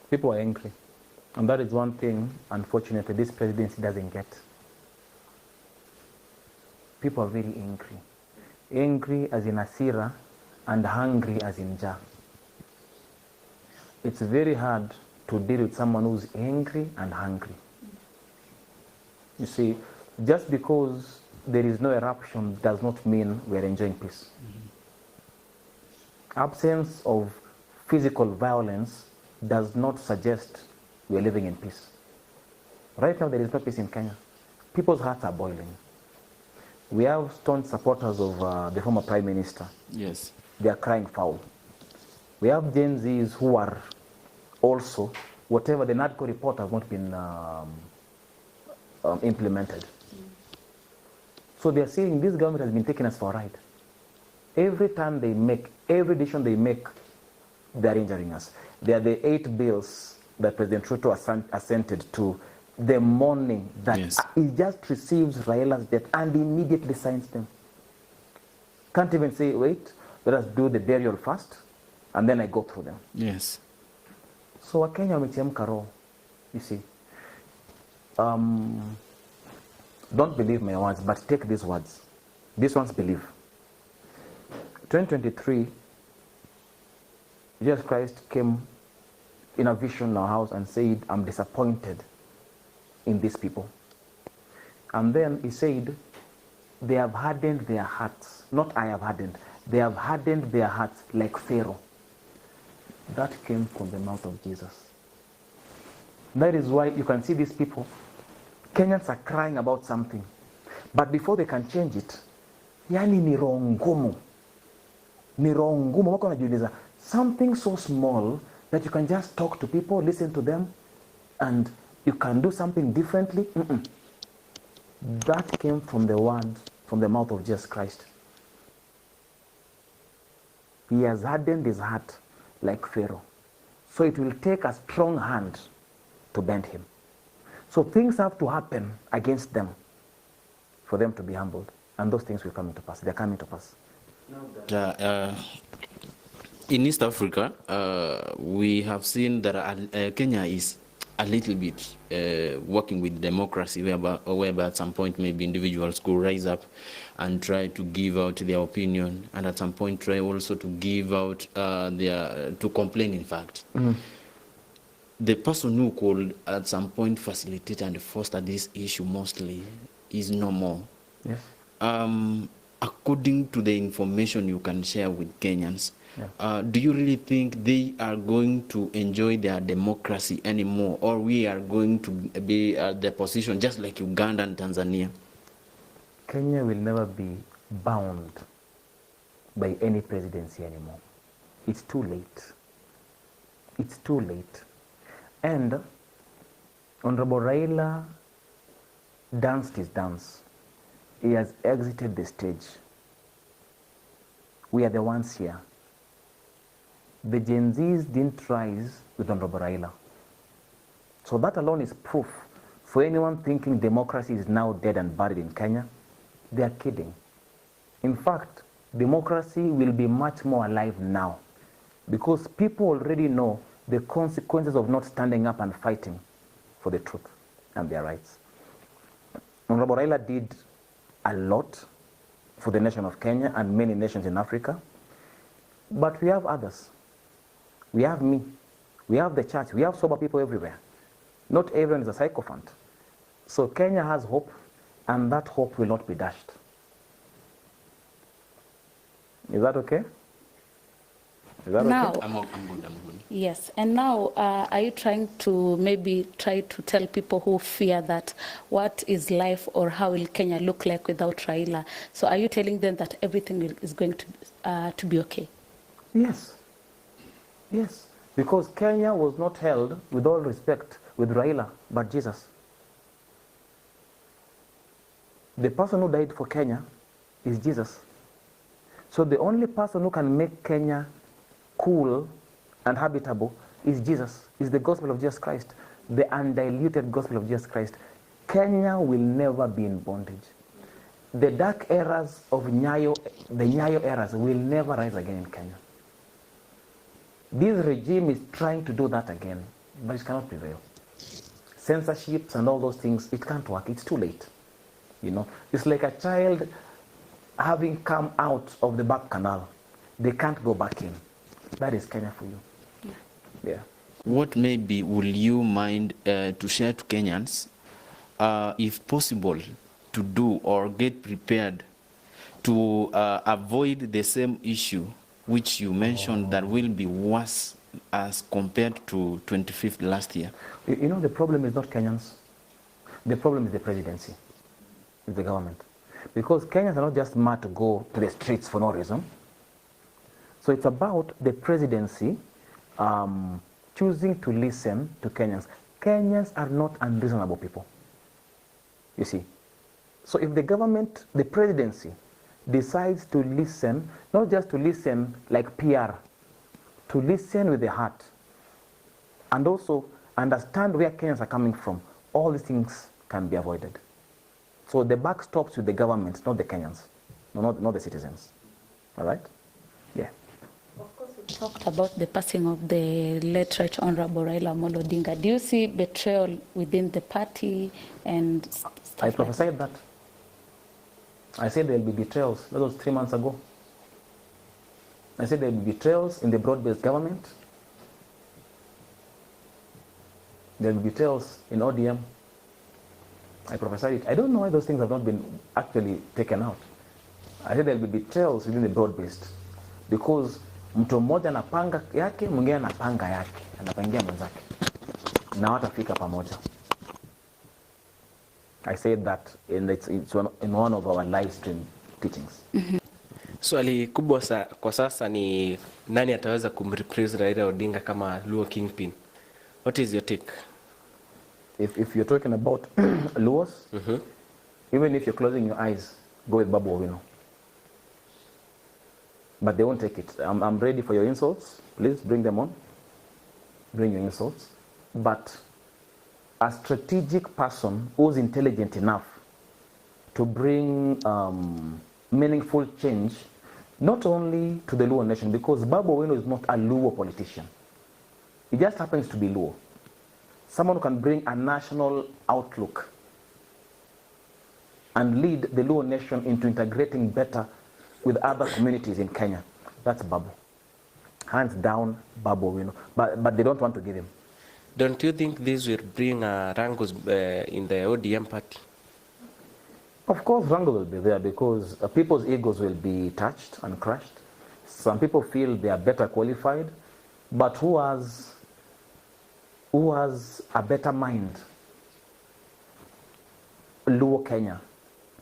People are angry. And that is one thing, unfortunately, this presidency doesn't get. People are very angry. Angry as in Hasira and hungry as in Ja. It's very hard to deal with someone who's angry and hungry. You see, just because there is no eruption does not mean we're enjoying peace. Absence of physical violence does not suggest we're living in peace. Right now, there is no peace in Kenya. People's hearts are boiling. We have staunch supporters of the former Prime Minister. Yes. They are crying foul. We have Gen Zs who are also, whatever the NADCO report has not been implemented. So they are saying this government has been taking us for a ride. Every time they make, every decision they make, they are injuring us. They are the 8 bills that President Ruto assented to the morning that he just receives Raila's death and immediately signs them. Can't even say, wait, let us do the burial first, and then I go through them. Yes. So Wakenya wamechemka roho, you see. Don't believe my words, but take these words. These ones believe. 2023, Jesus Christ came in a vision in our house and said, I'm disappointed in these people. And then he said, they have hardened their hearts. Not I have hardened. They have hardened their hearts like Pharaoh. That came from the mouth of Jesus. That is why you can see these people, Kenyans are crying about something. But before they can change it, yani ni roho ngumu. Ni roho ngumu. Wako wanajiuliza, something so small that you can just talk to people, listen to them, and you can do something differently. That came from the word, from the mouth of Jesus Christ. He has hardened his heart like Pharaoh. So it will take a strong hand to bend him. So things have to happen against them for them to be humbled. And those things will come into pass. They're coming to pass. In East Africa, we have seen that Kenya is a little bit working with democracy, whereby at some point maybe individuals could rise up and try to give out their opinion, and at some point try also to give out to complain, in fact. The person who could at some point facilitate and foster this issue mostly is no more. Yes. According to the information you can share with Kenyans, do you really think they are going to enjoy their democracy anymore, or we are going to be at the position just like Uganda and Tanzania? Kenya will never be bound by any presidency anymore. It's too late. It's too late. And Honorable Raila danced his dance. He has exited the stage. We are the ones here. The Gen Zs didn't rise with Honorable Raila. So that alone is proof for anyone thinking democracy is now dead and buried in Kenya. They are kidding. In fact, democracy will be much more alive now because people already know the consequences of not standing up and fighting for the truth and their rights. Honorable Raila did a lot for the nation of Kenya and many nations in Africa, but we have others. We have me. We have the church. We have sober people everywhere. Not everyone is a sycophant. So Kenya has hope, and that hope will not be dashed. Is that okay? Is that now, okay? I'm good. Yes, and now are you trying to maybe try to tell people who fear that what is life or how will Kenya look like without Raila? So are you telling them that everything is going to be okay? Yes. Yes. Because Kenya was not held, with all respect, with Raila, but Jesus. The person who died for Kenya is Jesus. So the only person who can make Kenya cool and habitable is Jesus, is the gospel of Jesus Christ, the undiluted gospel of Jesus Christ. Kenya will never be in bondage. The dark eras of Nyayo, the Nyayo eras will never rise again in Kenya. This regime is trying to do that again. but it cannot prevail. Censorships and all those things, it can't work. It's too late. You know, it's like a child having come out of the back canal. They can't go back in. That is Kenya for you. Yeah. What maybe will you mind to share to Kenyans, if possible, to do or get prepared to avoid the same issue which you mentioned that will be worse as compared to 25th last year? You know, the problem is not Kenyans. The problem is the presidency, is the government. Because Kenyans are not just mad to go to the streets for no reason. So it's about the presidency choosing to listen to Kenyans. Kenyans are not unreasonable people, you see. So if the government, the presidency, decides to listen, not just to listen like PR, to listen with the heart, and also understand where Kenyans are coming from, all these things can be avoided. So the buck stops with the government, not the Kenyans, not the citizens. All right? Yeah. Of course, we talked about the passing of the late Right Honorable Raila Amolo Odinga. Do you see betrayal within the party and stuff I prophesied that. I said there will be betrayals. That was 3 months ago. I said there will be betrayals in the broad-based government. There will be betrayals in ODM. I prophesied it. I don't know why those things have not been actually taken out. I said there will be betrayals within the broad-based, because mtu mmoja anapanga yake, mwingine anapanga yake, anapangia mwenzake, na watafika pamoja. I said that in one of our live stream teachings. Swali kubwa kwa sasa ni nani ataweza kumreplace Raila Odinga kama Luo Kingpin? What is your take? If you're talking about Luos, even if you're closing your eyes, go with Babu Owino. But they won't take it. I'm ready for your insults. Please bring them on. Bring your insults. But a strategic person who's intelligent enough to bring meaningful change, not only to the Luo nation, because Babu Owino is not a Luo politician. He just happens to be Luo. Someone who can bring a national outlook and lead the Luo nation into integrating better with other communities in Kenya. That's Babu. Hands down, Babu Owino. But they don't want to give him. Don't you think this will bring wrangles in the ODM party? Of course, wrangle will be there, because people's egos will be touched and crushed. Some people feel they are better qualified, but who has a better mind? Luo Kenya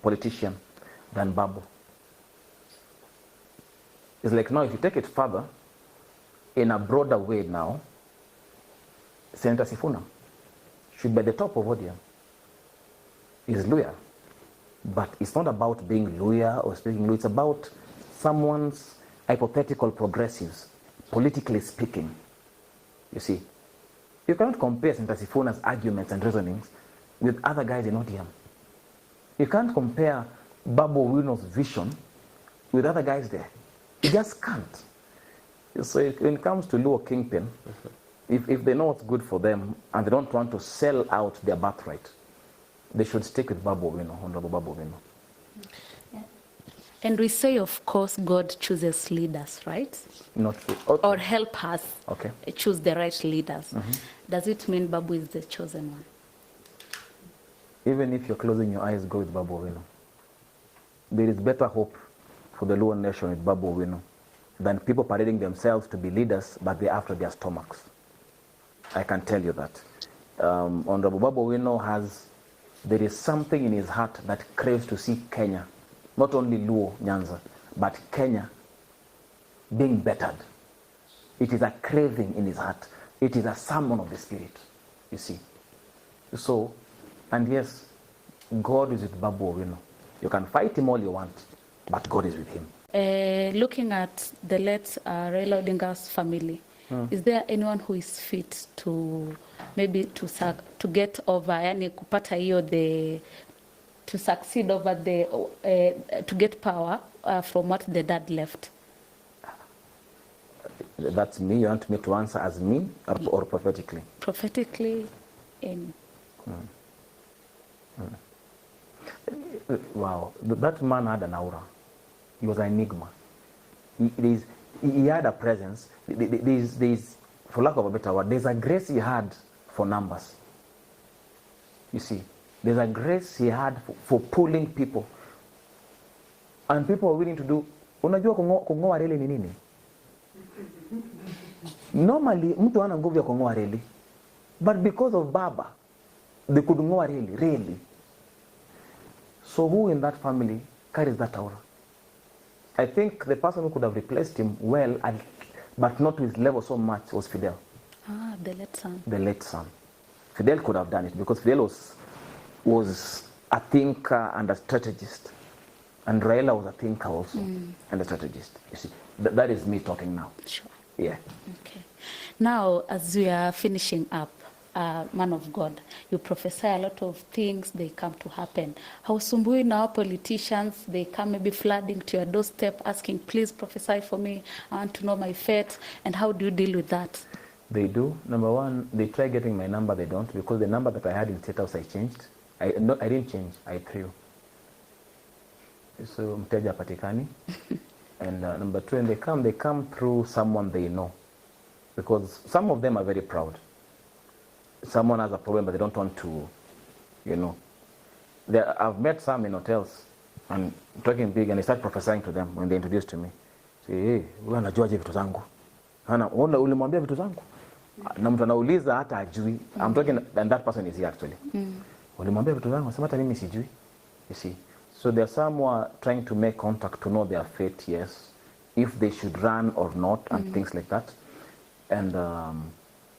politician than Babu. It's like now, if you take it further, in a broader way now, Senator Sifuna should be at the top of ODM. He's Luya. But it's not about being Luya or speaking Luya. It's about someone's hypothetical progressives, politically speaking. You see, you cannot compare Senator Sifuna's arguments and reasonings with other guys in ODM. You can't compare Babu Owino's vision with other guys there. You just can't. So when it comes to Luo Kingpin, if they know what's good for them and they don't want to sell out their birthright, they should stick with Babu Owino, Honorable Babu Owino. Yeah. And we say, of course, God chooses leaders, right? Not okay. Or help us choose the right leaders. Does it mean Babu is the chosen one? Even if you're closing your eyes, go with Babu Owino. There is better hope for the Luo nation with Babu Owino than people parading themselves to be leaders, but they're after their stomachs. I can tell you that. Honorable Babu Owino there is something in his heart that craves to see Kenya, not only Luo Nyanza, but Kenya being bettered. It is a craving in his heart. It is a sermon of the Spirit, you see. So, and yes, God is with Babu Owino. You can fight him all you want, but God is with him. Looking at the late Raila Odinga's family, is there anyone who is fit to maybe to get over, yani kupata hiyo to succeed over to get power from what the dad left? That's me. You want me to answer as me or prophetically? Prophetically, in. Wow, that man had an aura. He was an enigma. He had a presence. There's, for lack of a better word, there's a grace he had for numbers. You see, there's a grace he had for pulling people. And people are willing to do. Unajua kungoa reli ni nini? Normally, mtu hana nguvu ya kungoa reli. But because of Baba, they could ngoa reli, really. So who in that family carries that aura? I think the person who could have replaced him well, but not to his level so much, was Fidel. Ah, the late son. The late son. Fidel could have done it because Fidel was a thinker and a strategist. And Raila was a thinker also and a strategist. You see, that is me talking now. Sure. Yeah. Okay. Now, as we are finishing up, man of God, you prophesy a lot of things, they come to happen. Hausumbui na politicians, they come maybe flooding to your doorstep, asking, please prophesy for me, I want to know my fate. And how do you deal with that? They do. Number one, they try getting my number, they don't, because the number that I had in State House, I changed. I didn't change, I threw. So mteja patikani. And number two, when they come through someone they know. Because some of them are very proud. Someone has a problem, but they don't want to, you know. I've met some in hotels and talking big, and they start prophesying to them when they introduce to me. Say, hey, wewe unajuaje vitu zangu? Ulimwambia vitu zangu? Na mtu anauliza hata ajui. I'm talking, and that person is here actually. Ulimwambia vitu zangu? Nasema hata mimi sijui. You see. So there are some who are trying to make contact to know their fate, yes, if they should run or not, and things like that. And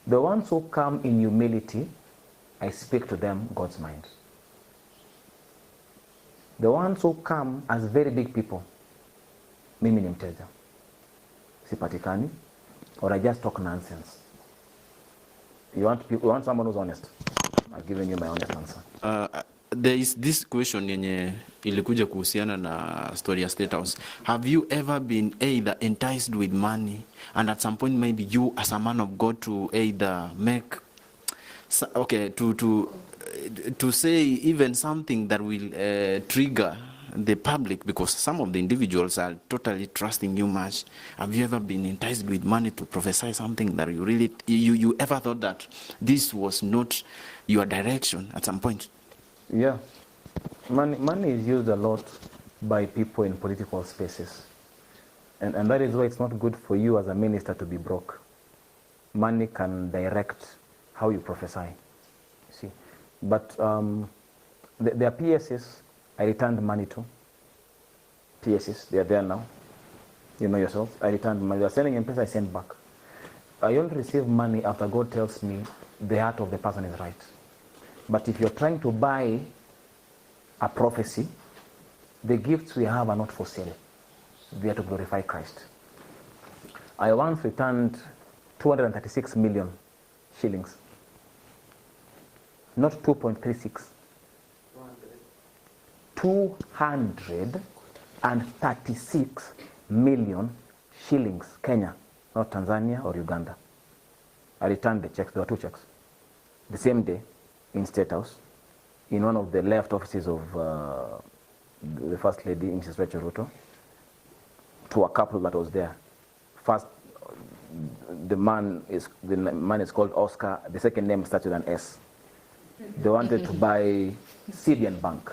the ones who come in humility, I speak to them God's mind. The ones who come as very big people, mimi ni mteja. Sipatikani, or I just talk nonsense. You want someone who's honest? I've given you my honest answer. There is this question yenye ilikuja kuhusiana na story ya State House. Have you ever been either enticed with money, and at some point maybe you as a man of God to either make, okay, to say even something that will trigger the public, because some of the individuals are totally trusting you much. Have you ever been enticed with money to prophesy something that you really, you ever thought that this was not your direction at some point? Yeah, money is used a lot by people in political spaces, and that is why it's not good for you as a minister to be broke. Money can direct how you prophesy, you see. But there are PSs I returned money to. PSs, they are there now. You know yourself. I returned money. They are sending M-Pesa, I send back. I only receive money after God tells me the heart of the person is right. But if you're trying to buy a prophecy, the gifts we have are not for sale. They are to glorify Christ. I once returned 236 million shillings. Not 2.36. 236 million shillings, Kenya, not Tanzania or Uganda. I returned the checks. There were two checks. The same day, in State House, in one of the left offices of the First Lady, Mrs. Rachel Ruto, to a couple that was there. First, the man is called Oscar. The second name started with an S. They wanted to buy Syrian Bank.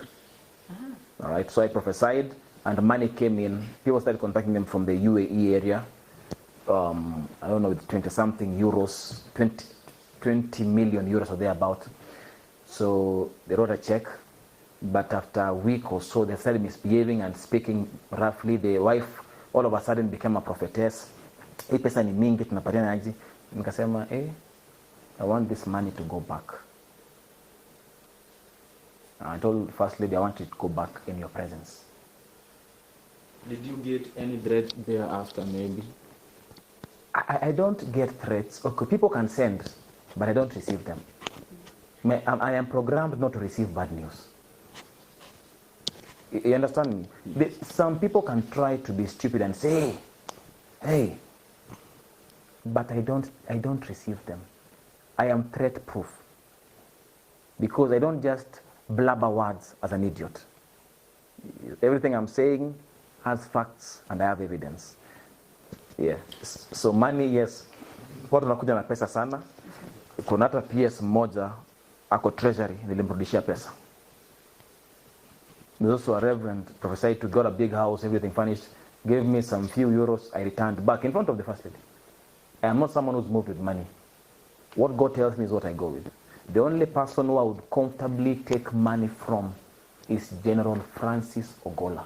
All right, so I prophesied, and money came in. People started contacting them from the UAE area. I don't know, 20-something euros, 20 million euros or thereabout. So they wrote a check, but after a week or so, they started misbehaving and speaking roughly. The wife all of a sudden became a prophetess. Hii pesa ni mingi, tunapatiana aje? Nikasema, I want this money to go back. I told First Lady, I want it to go back in your presence. Did you get any threat thereafter, maybe? I don't get threats. Okay, people can send, but I don't receive them. I am programmed not to receive bad news. You understand me? Some people can try to be stupid and say, hey, but I don't receive them. I am threat proof because I don't just blabber words as an idiot. Everything I'm saying has facts and I have evidence. Yeah. So money, yes. Watu wanakuja na pesa sana. Kuna hata PS mmoja ako treasury nilimrudishia pesa. There's also a reverend prophesied to got a big house, everything furnished, gave me some few euros, I returned back in front of the first lady. I am not someone who's moved with money. What God tells me is what I go with. The only person who I would comfortably take money from is General Francis Ogola.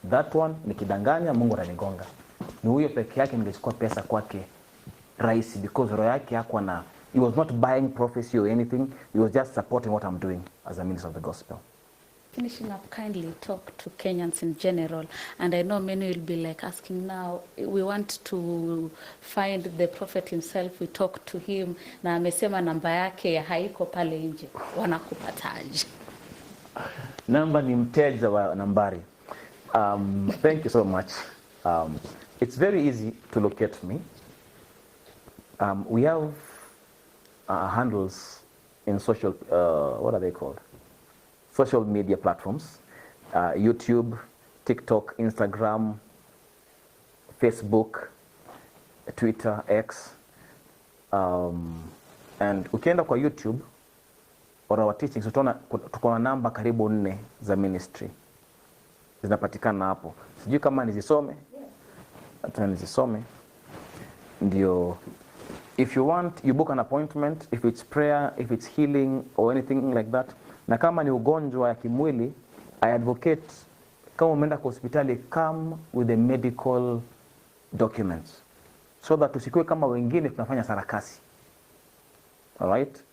That one, nikidanganya Mungu atanigonga. Ni huyo peke yake ningechukua pesa kwake rahisi because roho yake hakuwa na, he was not buying prophecy or anything, he was just supporting what I'm doing as a minister of the gospel. Finishing up, kindly talk to Kenyans in general, and I know many will be like asking now, we want to find the prophet himself, we talk to him, na amesema namba yake haiko pale nje, wanakupataje? Namba ni mteja wa nambari. Thank you so much. It's very easy to locate me. We have handles in social, what are they called? Social media platforms, YouTube, TikTok, Instagram, Facebook, Twitter, X, and ukienda kwa YouTube or our teachings utaona tuko na namba karibu 4 za ministry zinapatikana hapo. Sijui kama nizisome, hata nizisome ndio. If you want, you book an appointment, if it's prayer, if it's healing or anything like that. Na kama ni ugonjwa ya kimwili, I advocate, kama umeenda kwa hospitali, come with the medical documents. So that usikue kama wengine tunafanya sarakasi. Alright?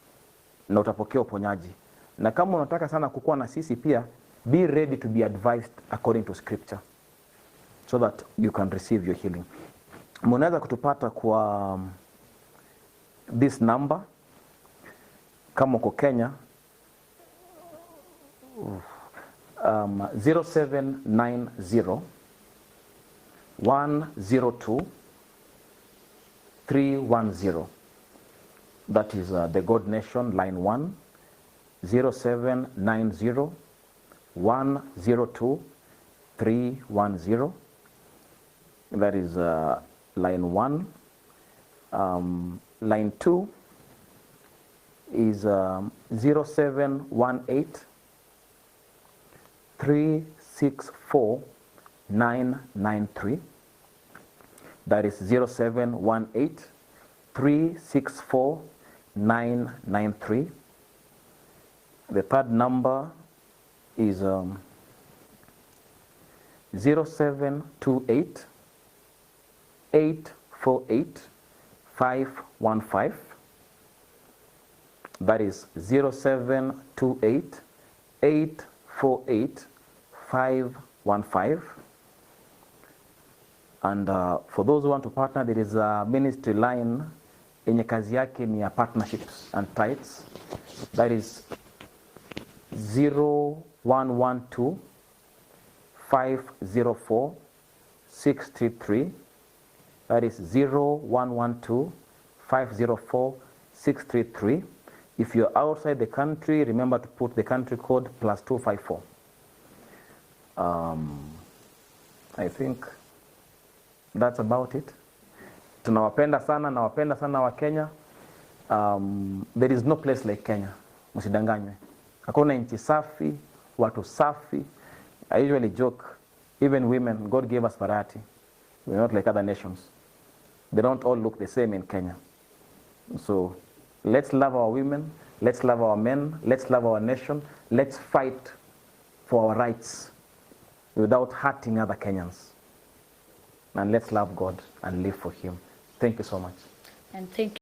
Na utapokea uponyaji. Na kama unataka sana kukua na sisi pia, be ready to be advised according to scripture. So that you can receive your healing. Mnaweza kutupata kwa this number. Kama uko Kenya, 0790 102 310. That is the God Nation line 1. 0790 102 310. That is line 1. Line 2 is 0718 364 993. That is 0718 364 993. The third number is 0728 848 515. That is 0728 848 515. And for those who want to partner, there is a ministry line yenye kazi yake ni ya partnerships and tithes. That is 0112 504 633. That is 0112 504 633. If you're outside the country, remember to put the country code +254. I think that's about it. Tunawapenda sana, nawapenda sana wa Kenya. There is no place like Kenya. Msidanganywe. Hakuna nchi safi, watu safi. I usually joke, even women, God gave us variety. We're not like other nations. They don't all look the same in Kenya. So let's love our women, let's love our men, let's love our nation, let's fight for our rights without hurting other Kenyans. And let's love God and live for Him. Thank you so much. And thank you.